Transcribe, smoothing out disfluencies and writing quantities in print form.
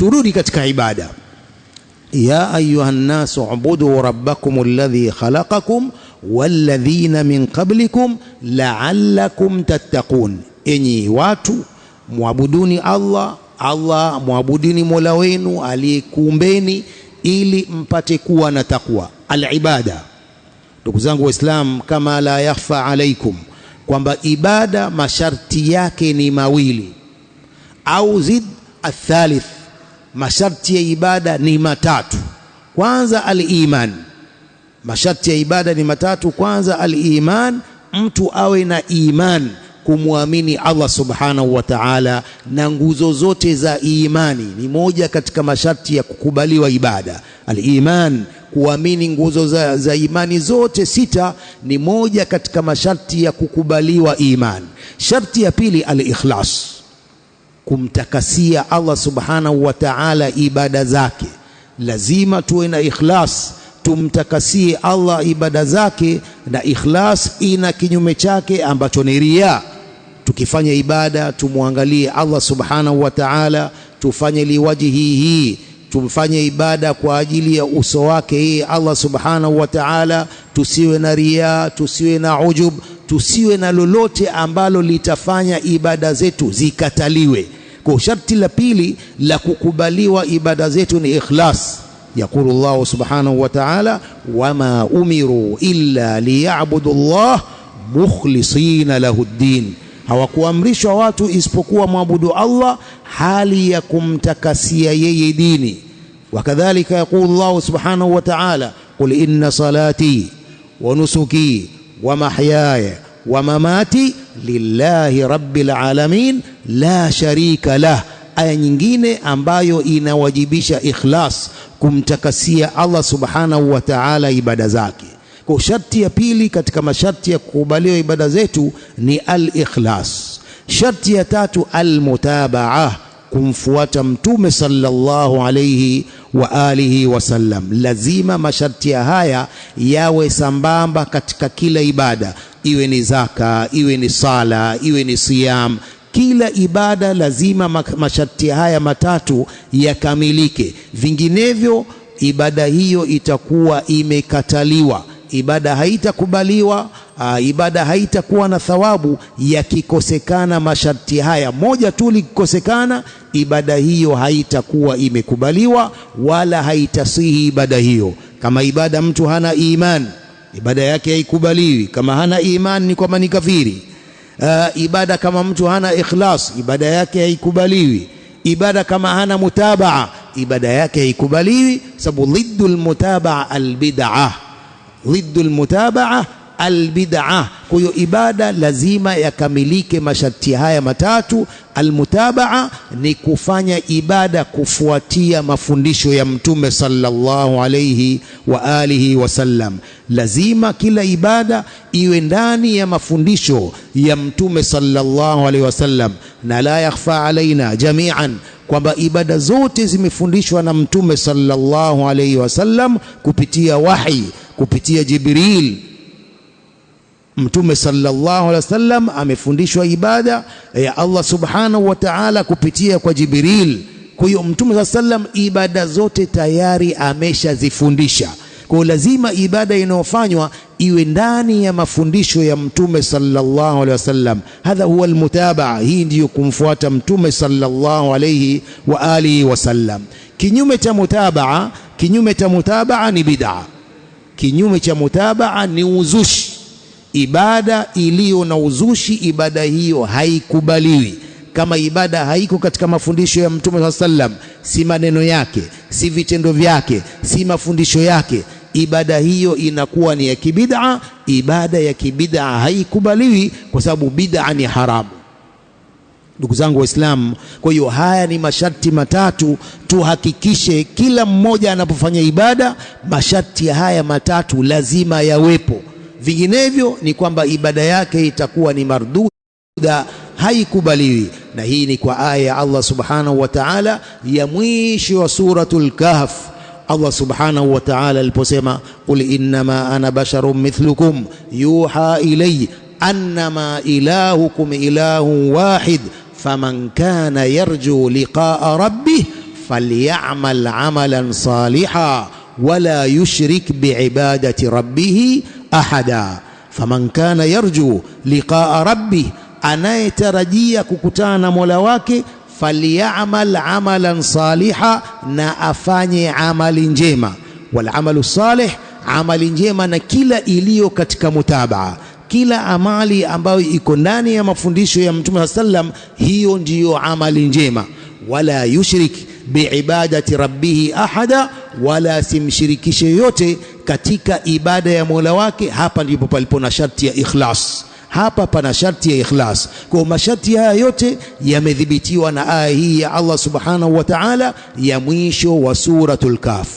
turudi katika ibada. Ya ayuha nnasu ubudu rabbakum alladhi khalaqakum walladhina min qablikum la'allakum tattaqun, enyi watu muabuduni Allah, muabudini Mola wenu aliyekuumbeni ili mpate kuwa na takwa. Al-ibada, ndugu zangu Waislamu, kama la yakhfa alaikum, kwamba ibada masharti yake ni mawili au zid athalith, masharti ya ibada ni matatu. Kwanza al-iman, masharti ya ibada ni matatu. Kwanza al-iman, mtu awe na iman, kumwamini Allah subhanahu wa ta'ala, na nguzo zote za imani ni moja katika masharti ya kukubaliwa ibada. Al-iman, kuamini nguzo za imani zote sita, ni moja katika masharti ya kukubaliwa iman. Sharti ya pili al-ikhlas, kumtakasia Allah subhanahu wa ta'ala ibada zake. Lazima tuwe na ikhlas, tumtakasie Allah ibada zake, na ikhlas ina kinyume chake ambacho ni riya. Tukifanya ibada tumwangalie Allah subhanahu wa ta'ala, tufanye liwajhihi, tufanye ibada kwa ajili ya uso wake yeye Allah subhanahu wa ta'ala, tusiwe na riya, tusiwe na ujub, tusiwe na lolote ambalo litafanya ibada zetu zikataliwe. Kwa sharti la pili la kukubaliwa ibada zetu ni ikhlas. Yaqulu Allah subhanahu wa ta'ala, wama umiru illa liya'budu Allah mukhlisina lahu ddin, hawakuamrishwa watu isipokuwa muabudu Allah hali ya kumtakasia yeye dini. Wakadhalika yaqulu Allah subhanahu wa ta'ala, qul inna salati wa nusuki wa mahyaya wa mamati lillahi rabbil alamin la sharika lah. Aya nyingine ambayo inawajibisha ikhlas, kumtakasia Allah subhanahu wa ta'ala ibada zake. Kwa sharti ya pili katika masharti ya kukubaliwa ibada zetu ni al-ikhlas. Sharti ya tatu al-mutaba'ah, kumfuata Mtume sallallahu alayhi wa alihi wasallam. Lazima masharti haya yawe sambamba katika kila ibada, iwe ni zaka, iwe ni sala, iwe ni siyam. Kila ibada lazima masharti haya matatu yakamilike, vinginevyo ibada hiyo itakuwa imekataliwa, ibada haitakubaliwa, ibada haitakuwa na thawabu. Yakikosekana masharti haya, moja tu likikosekana, ibada hiyo haitakuwa imekubaliwa wala haitasihi ibada hiyo. Kama ibada mtu hana iman, ibada yake haikubaliwi. Kama hana iman ni kwamba ni kafiri. Ibada kama mtu hana ikhlas, ibada yake haikubaliwi. Ibada kama hana mutabaa, ibada yake haikubaliwi, sababu dhiddul mutabaa albid'ah, dhiddul mutabaa albid'ah. Kwa hiyo ibada lazima yakamilike masharti haya matatu. Almutabaa ni kufanya ibada kufuatia mafundisho ya Mtume sallallahu alayhi wa alihi wasallam. Lazima kila ibada iwe ndani ya mafundisho ya Mtume sallallahu alayhi wasallam, na la yakhfa alaina jami'an, kwamba ibada zote zimefundishwa na Mtume sallallahu alayhi wasallam kupitia wahi, kupitia Jibril. Mtume sallallahu alaihi wasallam amefundishwa ibada ya Allah subhanahu wa ta'ala kupitia kwa Jibril. Kwa hiyo Mtume sallallahu alaihi wasallam ibada zote tayari ameshazifundisha. Kwa hiyo lazima ibada inayofanywa iwe ndani ya mafundisho ya Mtume sallallahu alaihi wasallam. Hadha huwa almutabaa, hii ndiyo kumfuata Mtume sallallahu alaihi wa alihi wasallam. Kinyume cha mutabaa ni bid'a. Kinyume cha mutabaa ni uzushi. Ibada iliyo na uzushi, ibada hiyo haikubaliwi. Kama ibada haiko katika mafundisho ya Mtume sallallahu alaihi wasallam, si maneno yake, si vitendo vyake, si mafundisho yake, ibada hiyo inakuwa ni ya kibid'a. Ibada ya kibid'a haikubaliwi kwa sababu bid'a ni haramu. Ndugu zangu Waislamu, kwa hiyo haya ni masharti matatu. Tuhakikishe kila mmoja anapofanya ibada, masharti haya matatu lazima yawepo. Vinginevyo ni kwamba ibada yake itakuwa ni marduda, haikubaliwi. Na hii ni kwa aya ya Allah subhanahu wa ta'ala ya mwisho wa suratul Kahf. Allah subhanahu wa ta'ala aliposema, qul innama ana basharun mithlukum yuha ilayya annama ilahukum ilahun wahid faman kana yarju liqa'a rabbih falyamal amalan saliha wala yushrik biibadati rabbih ahada. Faman kana yarju liqaa rabbih, anayetarajia kukutana na Mola wake, falyamal amalan saliha, na afanye amali njema. Wal amalu salih, amali njema na kila iliyo katika mutabaa, kila amali ambayo iko ndani ya mafundisho ya Mtume sallam, hiyo ndiyo amali njema. Wala yushrik biibadati rabbih ahada, wala simshirikishe yote katika ibada ya Mola wake. Hapa ndipo palipo na sharti ya ikhlas. Hapa pana sharti ya ikhlas. Kwa masharti haya yote yamedhibitiwa na aya hii ya Allah subhanahu wa ta'ala ya mwisho wa suratul Kahf.